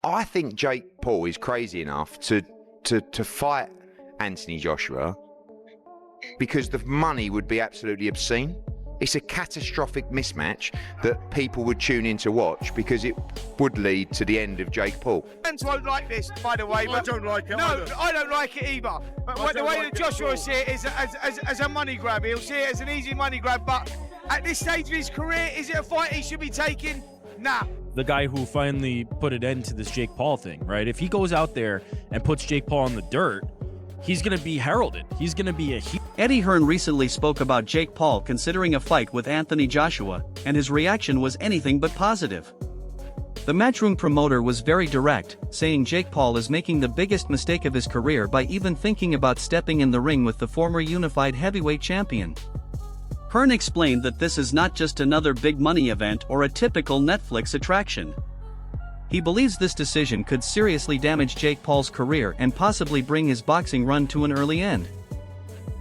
I think Jake Paul is crazy enough to fight Anthony Joshua because the money would be absolutely obscene. It's a catastrophic mismatch that people would tune in to watch because it would lead to the end of Jake Paul. Fans won't like this, by the way. I don't like it. No, either. I don't like it either. But the way that Joshua will see it is as a money grab. He'll see it as an easy money grab. But at this stage of his career, is it a fight he should be taking? Nah. The guy who finally put an end to this Jake Paul thing, right? If he goes out there and puts Jake Paul in the dirt, he's going to be heralded. He's going to be a hero. Eddie Hearn recently spoke about Jake Paul considering a fight with Anthony Joshua, and his reaction was anything but positive. The Matchroom promoter was very direct, saying Jake Paul is making the biggest mistake of his career by even thinking about stepping in the ring with the former unified heavyweight champion. Hearn explained that this is not just another big money event or a typical Netflix attraction. He believes this decision could seriously damage Jake Paul's career and possibly bring his boxing run to an early end.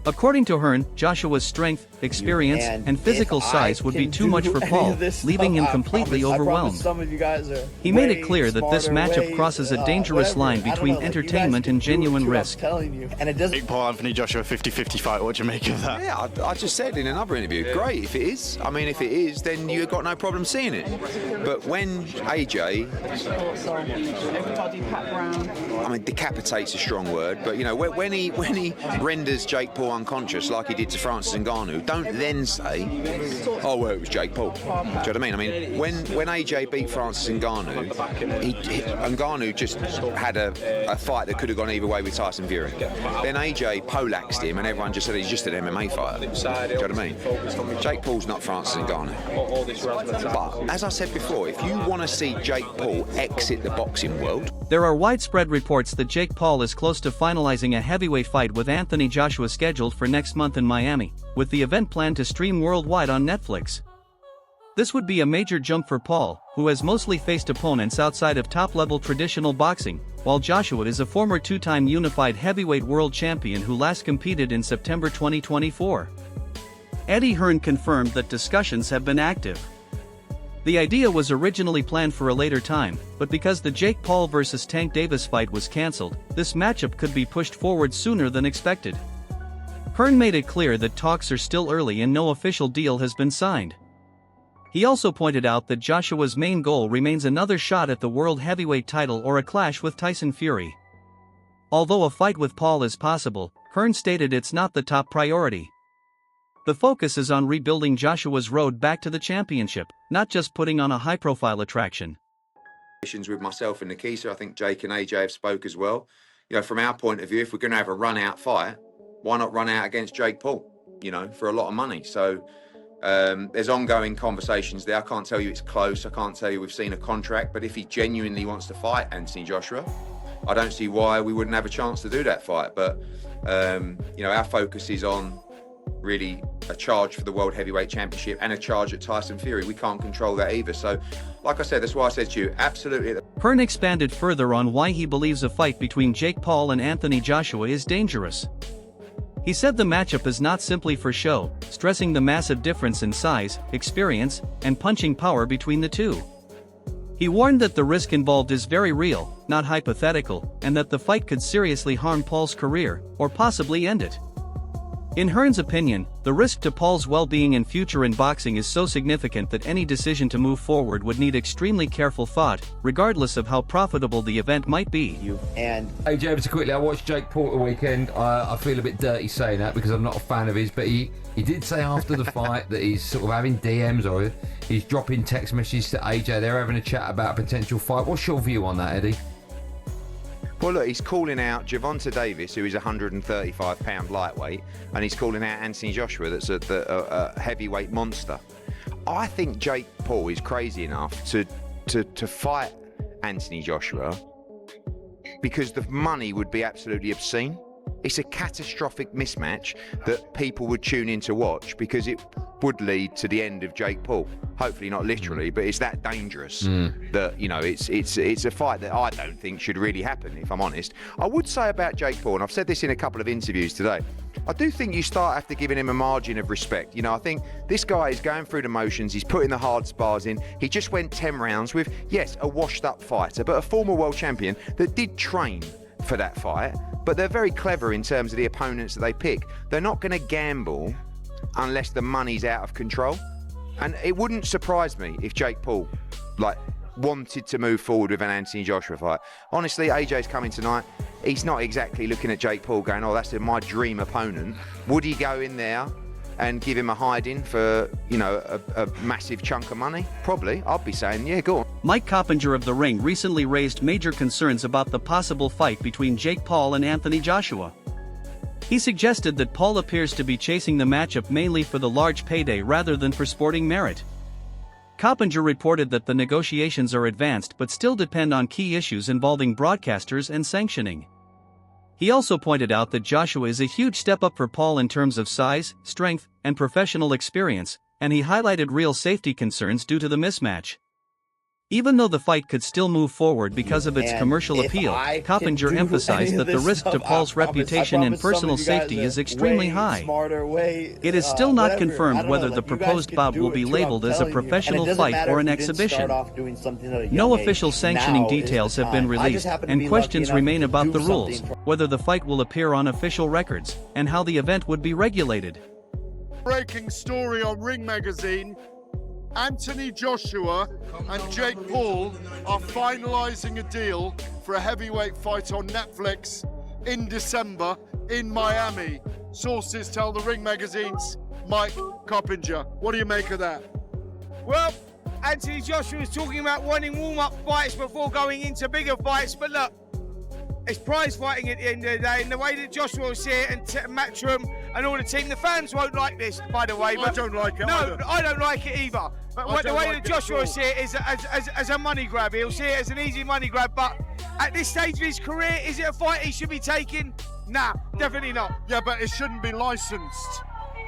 According to Hearn, Joshua's strength, experience, and physical size would be too much for Paul, leaving him completely overwhelmed. He made it clear that this matchup crosses a dangerous line between entertainment and genuine risk. Jake Paul, Anthony Joshua 50-50 fight. What do you make of that? Yeah, I just said in another interview, great if it is. I mean, if it is, then you've got no problem seeing it. But when AJ, I mean, decapitate's a strong word, but you know, when he renders Jake Paul unconscious like he did to Francis Ngannou, don't then say, oh well, it was Jake Paul. Do you know what I mean? I mean, when AJ beat Francis Ngannou, Ngannou just had a fight that could have gone either way with Tyson Fury. Then AJ poleaxed him and everyone just said he's just an MMA fighter. Do you know what I mean? Jake Paul's not Francis Ngannou. But as I said before, if you want to see Jake Paul exit the boxing world, there are widespread reports that Jake Paul is close to finalizing a heavyweight fight with Anthony Joshua scheduled for next month in Miami, with the event planned to stream worldwide on Netflix. This would be a major jump for Paul, who has mostly faced opponents outside of top-level traditional boxing, while Joshua is a former two-time unified heavyweight world champion who last competed in September 2024. Eddie Hearn confirmed that discussions have been active. The idea was originally planned for a later time, but because the Jake Paul vs. Tank Davis fight was cancelled, this matchup could be pushed forward sooner than expected. Hearn made it clear that talks are still early and no official deal has been signed. He also pointed out that Joshua's main goal remains another shot at the world heavyweight title or a clash with Tyson Fury. Although a fight with Paul is possible, Hearn stated it's not the top priority. The focus is on rebuilding Joshua's road back to the championship, not just putting on a high-profile attraction. with myself and Nikisa, I think Jake and AJ have spoke as well. You know, from our point of view, if we're going to have a run-out fight, why not run out against Jake Paul, you know, for a lot of money? So there's ongoing conversations there. I can't tell you it's close. I can't tell you we've seen a contract. But if he genuinely wants to fight Anthony Joshua, I don't see why we wouldn't have a chance to do that fight. But, you know, our focus is on really a charge for the World Heavyweight Championship and a charge at Tyson Fury. We can't control that either. So, like I said, that's why I said to you, absolutely. Hearn expanded further on why he believes a fight between Jake Paul and Anthony Joshua is dangerous. He said the matchup is not simply for show, stressing the massive difference in size, experience, and punching power between the two. He warned that the risk involved is very real, not hypothetical, and that the fight could seriously harm Paul's career, or possibly end it. In Hearn's opinion, the risk to Paul's well-being and future in boxing is so significant that any decision to move forward would need extremely careful thought, regardless of how profitable the event might be. And hey James, quickly, I watched Jake Paul the weekend. I feel a bit dirty saying that because I'm not a fan of his, but he did say after the fight that he's sort of having DMs or he's dropping text messages to AJ. They're having a chat about a potential fight. What's your view on that, Eddie? Well, look, he's calling out Gervonta Davis, who is a 135-pound lightweight, and he's calling out Anthony Joshua, that's a heavyweight monster. I think Jake Paul is crazy enough to fight Anthony Joshua because the money would be absolutely obscene. It's a catastrophic mismatch that people would tune in to watch because it would lead to the end of Jake Paul. Hopefully not literally, but it's that dangerous that, you know, it's a fight that I don't think should really happen, if I'm honest. I would say about Jake Paul, and I've said this in a couple of interviews today, I do think you start after giving him a margin of respect. You know, I think this guy is going through the motions, he's putting the hard spars in. He just went 10 rounds with, yes, a washed up fighter, but a former world champion that did train for that fight. But they're very clever in terms of the opponents that they pick. They're not going to gamble unless the money's out of control. And it wouldn't surprise me if Jake Paul, wanted to move forward with an Anthony Joshua fight. Honestly, AJ's coming tonight. He's not exactly looking at Jake Paul going, oh, that's my dream opponent. Would he go in there and give him a hiding for, you know, a massive chunk of money? Probably. I'd be saying, yeah, go on. Mike Coppinger of The Ring recently raised major concerns about the possible fight between Jake Paul and Anthony Joshua. He suggested that Paul appears to be chasing the matchup mainly for the large payday rather than for sporting merit. Coppinger reported that the negotiations are advanced but still depend on key issues involving broadcasters and sanctioning. He also pointed out that Joshua is a huge step up for Paul in terms of size, strength, and professional experience, and he highlighted real safety concerns due to the mismatch. Even though the fight could still move forward because of its commercial appeal, Coppinger emphasized that the risk to Paul's reputation and personal safety is extremely high. It is still not confirmed whether the proposed bout will be labeled as a professional fight or an exhibition. No official sanctioning details have been released, and questions remain about the rules, whether the fight will appear on official records, and how the event would be regulated. Breaking story on Ring Magazine. Anthony Joshua and Jake Paul are finalising a deal for a heavyweight fight on Netflix in December in Miami. Sources tell the Ring Magazine's Mike Coppinger. What do you make of that? Well, Anthony Joshua was talking about wanting warm-up fights before going into bigger fights, but look, it's prize fighting at the end of the day, and the way that Joshua will see it, and Matchroom and all the team, the fans won't like this, by the way. But I don't like it no, either. I don't like it either. But the way that Joshua will see it is as a money grab. He'll see it as an easy money grab, but at this stage of his career, is it a fight he should be taking? Nah, definitely not. Yeah, but it shouldn't be licensed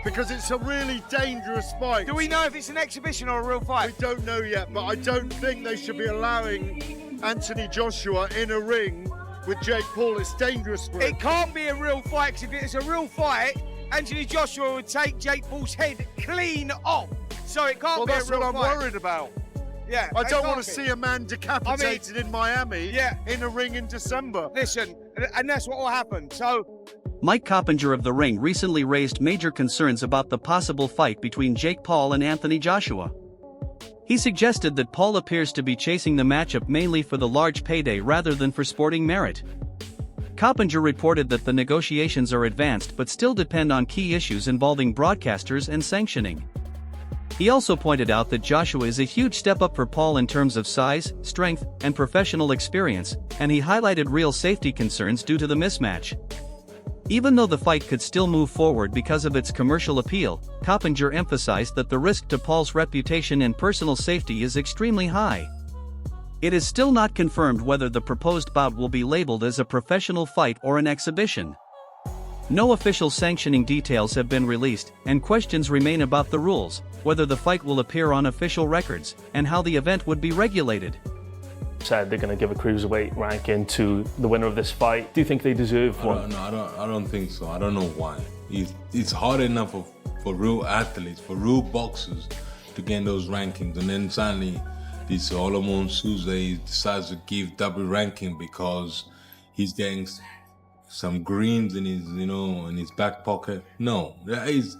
because it's a really dangerous fight. Do we know if it's an exhibition or a real fight? We don't know yet, but I don't think they should be allowing Anthony Joshua in a ring with Jake Paul. It's dangerous for him. It can't be a real fight, because if it's a real fight, Anthony Joshua would take Jake Paul's head clean off. So it can't be a real fight. Well, that's what I'm worried about. Yeah, I don't want to see a man decapitated in Miami in a ring in December. Listen, and that's what will happen. So Mike Coppinger of The Ring recently raised major concerns about the possible fight between Jake Paul and Anthony Joshua. He suggested that Paul appears to be chasing the matchup mainly for the large payday rather than for sporting merit. Coppinger reported that the negotiations are advanced but still depend on key issues involving broadcasters and sanctioning. He also pointed out that Joshua is a huge step up for Paul in terms of size, strength, and professional experience, and he highlighted real safety concerns due to the mismatch. Even though the fight could still move forward because of its commercial appeal, Coppinger emphasized that the risk to Paul's reputation and personal safety is extremely high. It is still not confirmed whether the proposed bout will be labeled as a professional fight or an exhibition. No official sanctioning details have been released, and questions remain about the rules, whether the fight will appear on official records, and how the event would be regulated. Said they're going to give a cruiserweight ranking to the winner of this fight. Do you think they deserve one? I don't think so. I don't know why. It's hard enough for real athletes, for real boxers to get those rankings, and then suddenly this Solomon Souza decides to give double ranking because he's getting some greens in his back pocket. No, that is.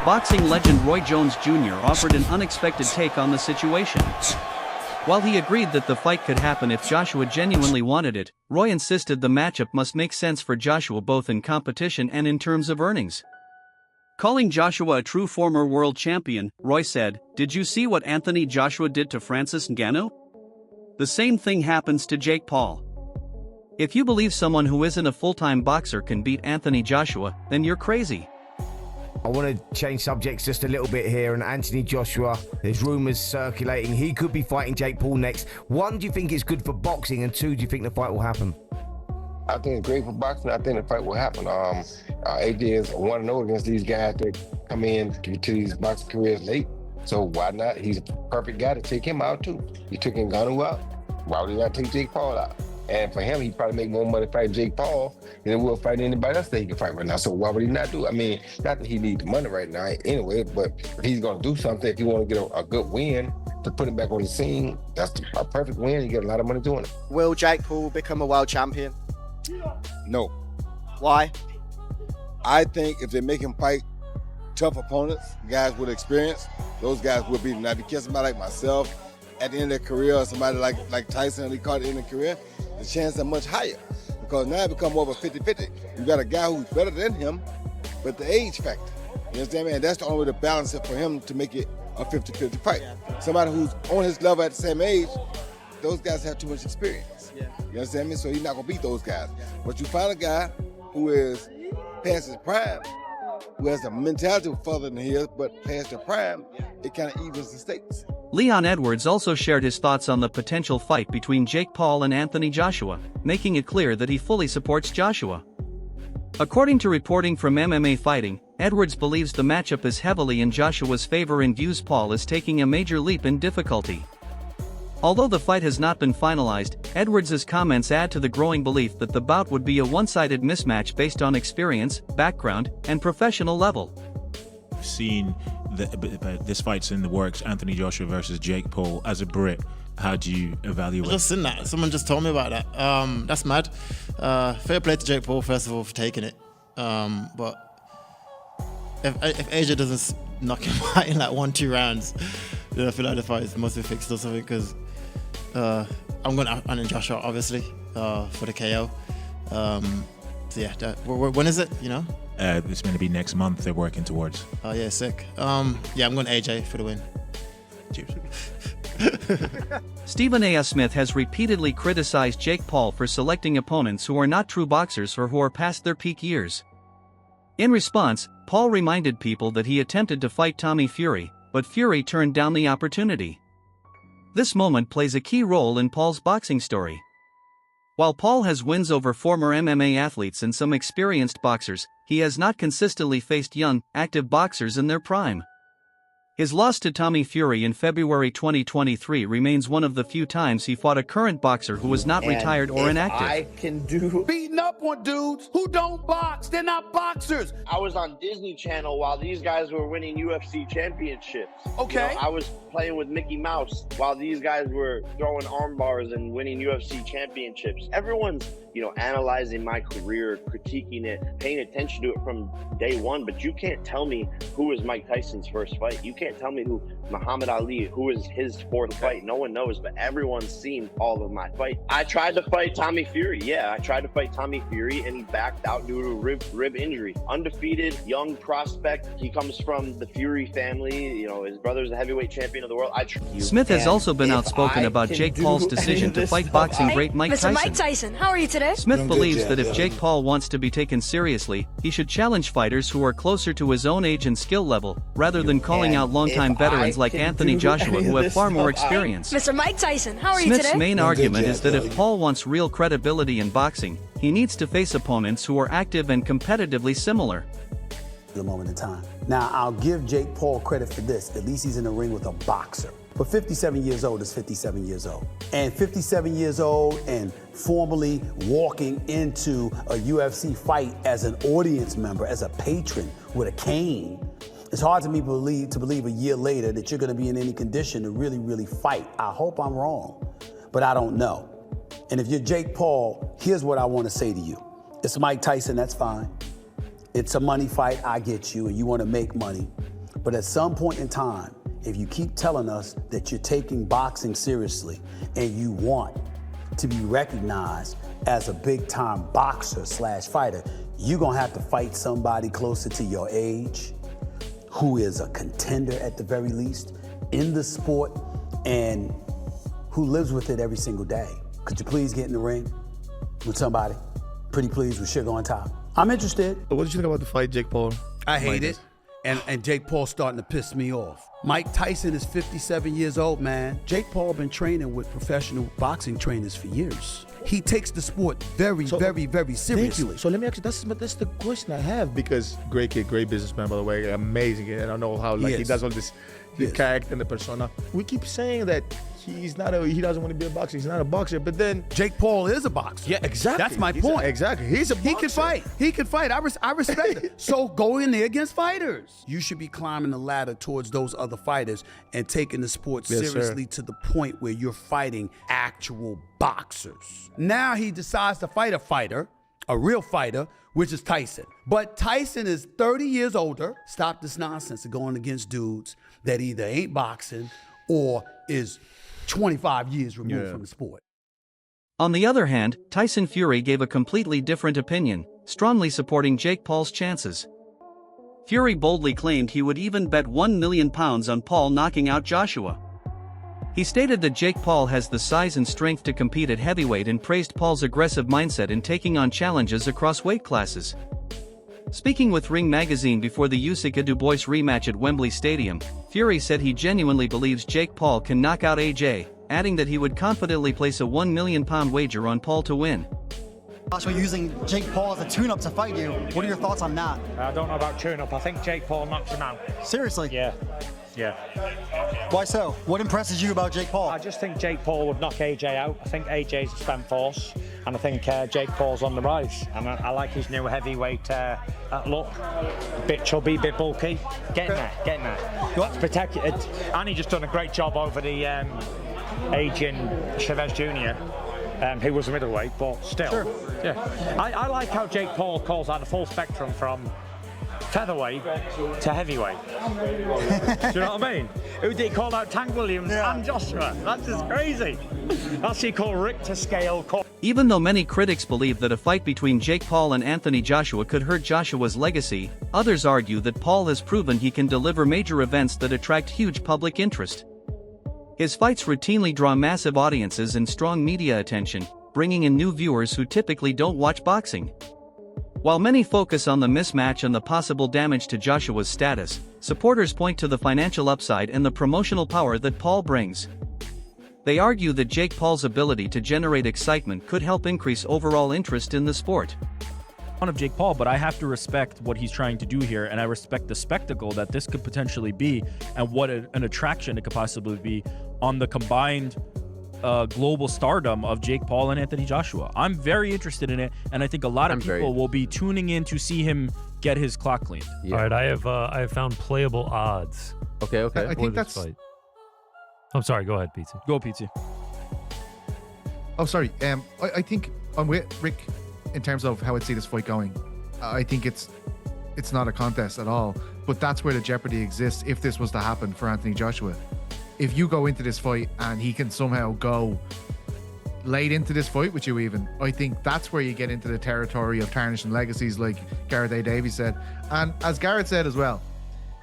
Boxing legend Roy Jones Jr. offered an unexpected take on the situation. While he agreed that the fight could happen if Joshua genuinely wanted it, Roy insisted the matchup must make sense for Joshua both in competition and in terms of earnings. Calling Joshua a true former world champion, Roy said, "Did you see what Anthony Joshua did to Francis Ngannou? The same thing happens to Jake Paul. If you believe someone who isn't a full-time boxer can beat Anthony Joshua, then you're crazy." I want to change subjects just a little bit here, and Anthony Joshua, there's rumours circulating he could be fighting Jake Paul next. One, do you think it's good for boxing, and two, do you think the fight will happen? I think it's great for boxing. I think the fight will happen. AJ is 1-0 against these guys that come in to these boxing careers late. So why not? He's a perfect guy to take him out too. He took Ngannou out. Why would he not take Jake Paul out? And for him, he'd probably make more money fighting Jake Paul than he will fight anybody else that he can fight right now. So why would he not do it? I mean, not that he needs the money right now anyway, but if he's going to do something, if you want to get a good win to put him back on the scene, that's a perfect win. You get a lot of money doing it. Will Jake Paul become a world champion? No. Why? I think if they make him fight tough opponents, guys with experience, those guys will beat him. Now, if you catch somebody like myself at the end of their career, or somebody like Tyson, he caught at the end of their career, the chances are much higher. Because now it becomes over 50-50. You got a guy who's better than him, but the age factor. You understand me? And that's the only way to balance it for him to make it a 50-50 fight. Somebody who's on his level at the same age, those guys have too much experience. You understand me? So he's not going to beat those guys. But you find a guy who is past his prime, who has a mentality further than his, but past their prime, it kind of evens the stakes. Leon Edwards also shared his thoughts on the potential fight between Jake Paul and Anthony Joshua, making it clear that he fully supports Joshua. According to reporting from MMA Fighting, Edwards believes the matchup is heavily in Joshua's favor and views Paul as taking a major leap in difficulty. Although the fight has not been finalized, Edwards' comments add to the growing belief that the bout would be a one-sided mismatch based on experience, background, and professional level. Seen this fight's in the works, Anthony Joshua versus Jake Paul. As a Brit, how do you evaluate? Just seen that. Someone just told me about that. That's mad. Fair play to Jake Paul, first of all, for taking it. But if AJ doesn't knock him out in like 1-2 rounds, then I feel like the fight must be fixed or something. Because I'm going to Anthony Joshua, obviously, for the KO. So yeah, when is it? You know? It's going to be next month. They're working towards. Oh yeah, sick. Yeah, I'm going AJ for the win. Stephen A. Smith has repeatedly criticized Jake Paul for selecting opponents who are not true boxers or who are past their peak years. In response, Paul reminded people that he attempted to fight Tommy Fury, but Fury turned down the opportunity. This moment plays a key role in Paul's boxing story. While Paul has wins over former MMA athletes and some experienced boxers, he has not consistently faced young, active boxers in their prime. His loss to Tommy Fury in February 2023 remains one of the few times he fought a current boxer who was not retired or inactive. I can do beating up on dudes who don't box. They're not boxers. I was on Disney Channel while these guys were winning UFC championships. Okay. You know, I was playing with Mickey Mouse while these guys were throwing arm bars and winning UFC championships. Everyone's, analyzing my career, critiquing it, paying attention to it from day one, but you can't tell me who was Mike Tyson's first fight. You can't tell me who Muhammad Ali, who was his fourth fight. No one knows, but everyone's seen all of my fight. I tried to fight Tommy Fury. Yeah, I tried to fight Tommy Fury, and he backed out due to a rib injury. Undefeated, young prospect. He comes from the Fury family. His brother's a heavyweight champion of the world. Smith has also been outspoken about Jake Paul's decision to fight boxing great Mike Tyson. Mr. Mike Tyson, how are you today? Smith believes that if Jake Paul wants to be taken seriously, he should challenge fighters who are closer to his own age and skill level, rather than calling out longtime veterans like Anthony Joshua who have far more experience. Mr. Mike Tyson, how are you Smith's today? main argument is that if Paul wants real credibility in boxing, he needs to face opponents who are active and competitively similar. The moment in time. Now, I'll give Jake Paul credit for this. At least he's in the ring with a boxer. But 57 years old is 57 years old. And 57 years old and formally walking into a UFC fight as an audience member, as a patron with a cane, it's hard to me believe a year later that you're going to be in any condition to really, really fight. I hope I'm wrong, but I don't know. And if you're Jake Paul, here's what I want to say to you. It's Mike Tyson, that's fine. It's a money fight, I get you, and you want to make money. But at some point in time, if you keep telling us that you're taking boxing seriously and you want to be recognized as a big-time boxer / fighter, you're going to have to fight somebody closer to your age, who is a contender at the very least in the sport and who lives with it every single day. Could you please get in the ring with somebody? Pretty please with sugar on top. I'm interested. What did you think about the fight, Jake Paul? I hate it. And Jake Paul's starting to piss me off. Mike Tyson is 57 years old, man. Jake Paul been training with professional boxing trainers for years. He takes the sport very seriously. Thank you. So let me ask you, that's the question I have, because great kid, great businessman, by the way, amazing. And I don't know how he does all this, the character and the persona. We keep saying that he doesn't want to be a boxer. He's not a boxer, but then Jake Paul is a boxer. Yeah, exactly. That's my point. Exactly. He's a boxer. He can fight. I respect it. So go in there against fighters. You should be climbing the ladder towards those other fighters and taking the sport seriously to the point where you're fighting actual boxers. Now he decides to fight a fighter, a real fighter, which is Tyson. But Tyson is 30 years older. Stop this nonsense of going against dudes that either ain't boxing or is 25 years removed from the sport. On the other hand, Tyson Fury gave a completely different opinion, strongly supporting Jake Paul's chances. Fury boldly claimed he would even bet £1 million on Paul knocking out Joshua. He stated that Jake Paul has the size and strength to compete at heavyweight and praised Paul's aggressive mindset in taking on challenges across weight classes. Speaking with Ring Magazine before the Usyk Du Bois rematch at Wembley Stadium, Fury said he genuinely believes Jake Paul can knock out AJ, adding that he would confidently place a £1 million wager on Paul to win. Joshua using Jake Paul as a tune-up to fight you. What are your thoughts on that? I don't know about tune-up. I think Jake Paul knocks him out. Seriously? Yeah. Why so? What impresses you about Jake Paul? I just think Jake Paul would knock AJ out. I think AJ's a spent force, and I think Jake Paul's on the rise. And I like his new heavyweight look. Bit chubby, bit bulky. Getting there. Protect it. And he just done a great job over the aging Chavez Jr., who was a middleweight, but still. Sure. Yeah. I like how Jake Paul calls out the full spectrum from featherweight to heavyweight. Do you know what I mean? Who did he call out? Tank Williams and Joshua. That's just crazy. That's what you call Richter scale. Even though many critics believe that a fight between Jake Paul and Anthony Joshua could hurt Joshua's legacy, others argue that Paul has proven he can deliver major events that attract huge public interest. His fights routinely draw massive audiences and strong media attention, bringing in new viewers who typically don't watch boxing. While many focus on the mismatch and the possible damage to Joshua's status, supporters point to the financial upside and the promotional power that Paul brings. They argue that Jake Paul's ability to generate excitement could help increase overall interest in the sport. Of Jake Paul, but I have to respect what he's trying to do here, and I respect the spectacle that this could potentially be and what an attraction it could possibly be on the combined global stardom of Jake Paul and Anthony Joshua. I'm very interested in it, and I think a lot of people will be tuning in to see him get his clock cleaned. Yeah. All right, I have found playable odds. Okay. I think that's. Fight. I'm sorry. Go ahead, PT. Go, PT. Oh, sorry. I think I'm with Rick in terms of how I'd see this fight going. I think it's not a contest at all, but that's where the jeopardy exists if this was to happen for Anthony Joshua. If you go into this fight and he can somehow go late into this fight with you even, I think that's where you get into the territory of tarnishing legacies, like Gareth A. Davies said. And as Gareth said as well,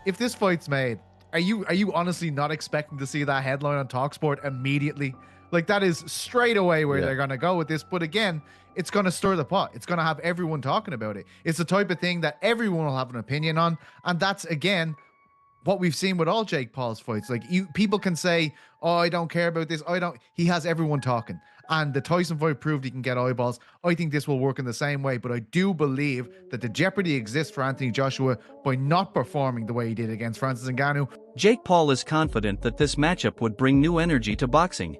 if this fight's made, are you honestly not expecting to see that headline on TalkSport immediately? Like, that is straight away where they're going to go with this. But again, it's going to stir the pot. It's going to have everyone talking about it. It's the type of thing that everyone will have an opinion on. And that's, again, what we've seen with all Jake Paul's fights. Like, people can say, oh, I don't care about this. He has everyone talking. And the Tyson fight proved he can get eyeballs. I think this will work in the same way. But I do believe that the jeopardy exists for Anthony Joshua by not performing the way he did against Francis Ngannou. Jake Paul is confident that this matchup would bring new energy to boxing.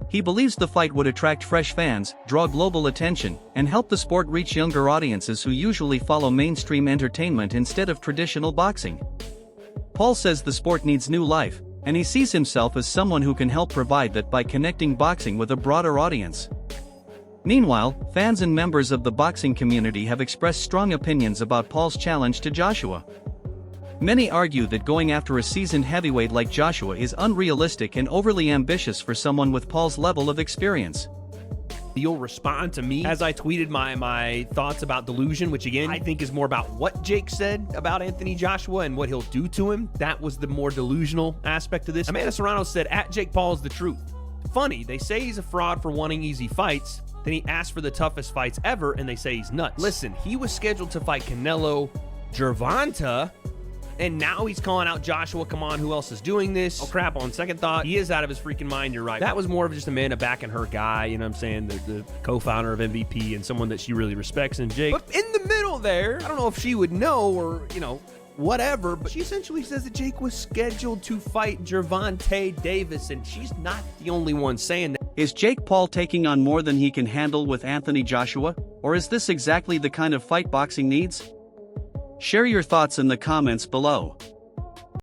He believes the fight would attract fresh fans, draw global attention, and help the sport reach younger audiences who usually follow mainstream entertainment instead of traditional boxing. Paul says the sport needs new life, and he sees himself as someone who can help provide that by connecting boxing with a broader audience. Meanwhile, fans and members of the boxing community have expressed strong opinions about Paul's challenge to Joshua. Many argue that going after a seasoned heavyweight like Joshua is unrealistic and overly ambitious for someone with Paul's level of experience. You'll respond to me as I tweeted my thoughts about Delusion, which again, I think is more about what Jake said about Anthony Joshua and what he'll do to him. That was the more delusional aspect of this. Amanda Serrano said, at Jake Paul is the truth. Funny, they say he's a fraud for wanting easy fights. Then he asked for the toughest fights ever and they say he's nuts. Listen, he was scheduled to fight Canelo Gervonta And now he's calling out Joshua. Come on, who else is doing this? Oh crap, on second thought, he is out of his freaking mind. You're right. That was more of just Amanda backing her guy, you know what I'm saying? The co-founder of MVP and someone that she really respects in Jake. But in the middle there, I don't know if she would know or, you know, whatever, but she essentially says that Jake was scheduled to fight Gervonta Davis, and she's not the only one saying that. Is Jake Paul taking on more than he can handle with Anthony Joshua? Or is this exactly the kind of fight boxing needs? Share your thoughts in the comments below.